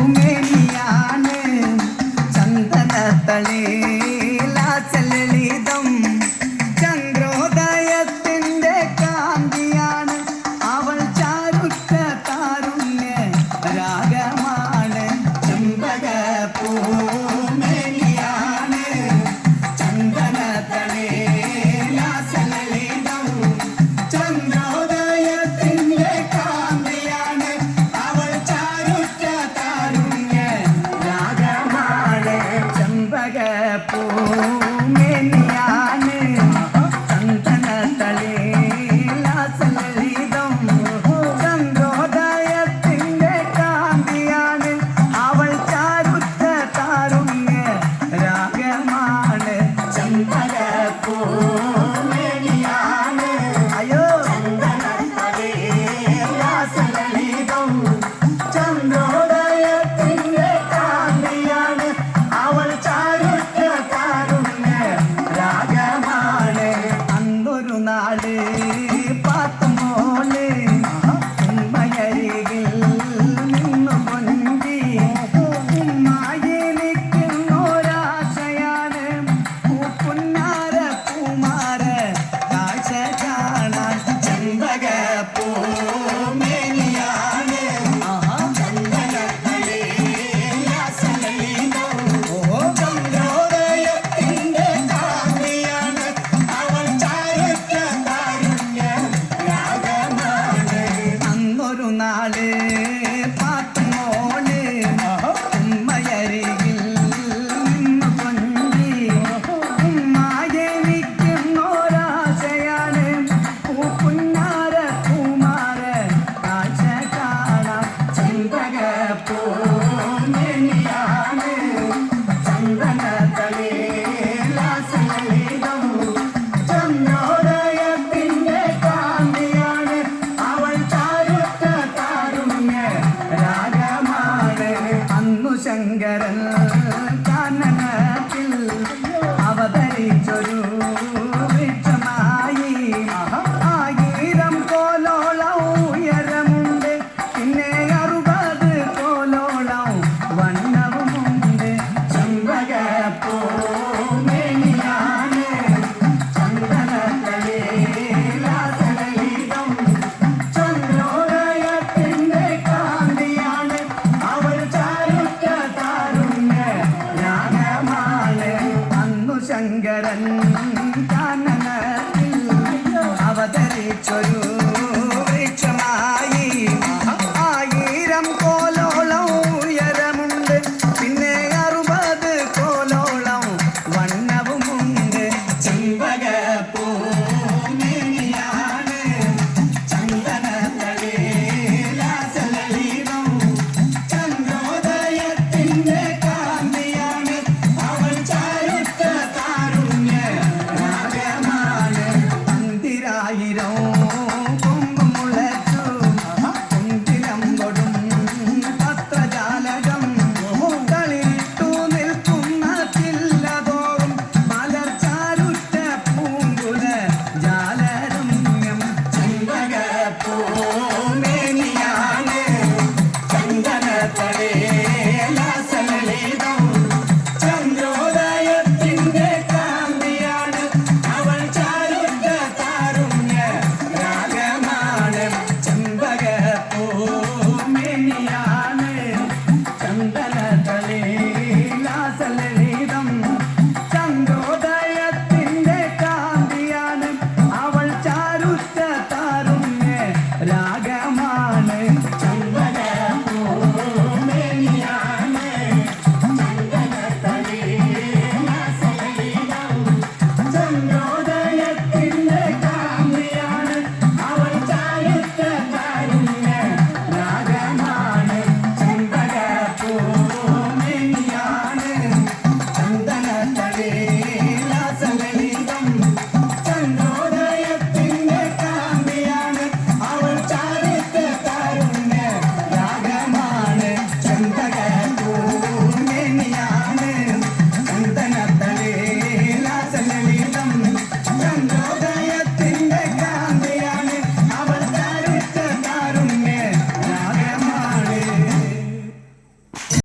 ചെമ്പകപ്പൂമേനിയാണ് ചന്ദനത്തളിലളിതം ചന്ദ്രോദയത്തിന്റെ കാന്തിയാണ് അവൾ ചാരുറ്റ താരുണ്യ രാഗമാണ് ചെമ്പകപ്പൂമേനിയാണ് ചന്ദനത്തളിലളിതം ചന്ദ്രോദയത്തിന്റെ കാന്തിയാണ് അവൾ ചാരുറ്റ താരുണ്യ രാഗമാണ് ചെമ്പകപ്പൂമേനിയാണ് ചന്ദനത്തളിലളിതം ചന്ദ്രോദയത്തിന്റെ കാന്തിയാണ് അവൾ ചാരുറ്റ താരുണ്യ രാഗമാണ് ചെമ്പകപ്പൂമേനിയാണ് അയ്യോ ചന്ദനത്തളിലളിതം ചന്ദ്രോദയത്തിന്റെ കാന്തിയാണ് അവൾ ചാരുറ്റ താരുണ്യ രാഗമാണ് അന്നൊരു നാട് പാത്തുമോള് ഉമ്മയരികിൽ നിന്നു കൊഞ്ചി ഉമ്മായെനിക്കുന്നൊരാശയാണ് പൂപ്പുന്നാര പൂമാര കാഴ്ച കാണാൻ ചെമ്പകപ്പൂമേനിയാണ് ചന്ദനത്തളിലളിതം ചന്ദ്രോദയത്തിന്റെ കാന്തിയാണ് അവൾ ചാരുറ്റ താരുണ്യ രാഗമാണ് അന്നൊരു നാള് പാത്തുമോള് ഉമ്മയരികിൽ നിന്നു കൊഞ്ചി ഉമ്മായെനിക്കുന്നൊരാശയാണ് പൂപ്പുന്നാര പൂമാര കാഴ്ച കാണാൻ ചെമ്പകപ്പൂമേനിയാണ് ചന്ദനത്തളിലളിതം ചന്ദ്രോദയത്തിന്റെ കാന്തിയാണ് അവൾ ചാരുറ്റ താരുണ്യ രാഗമാണ് അന്നു ശങ്കരൻ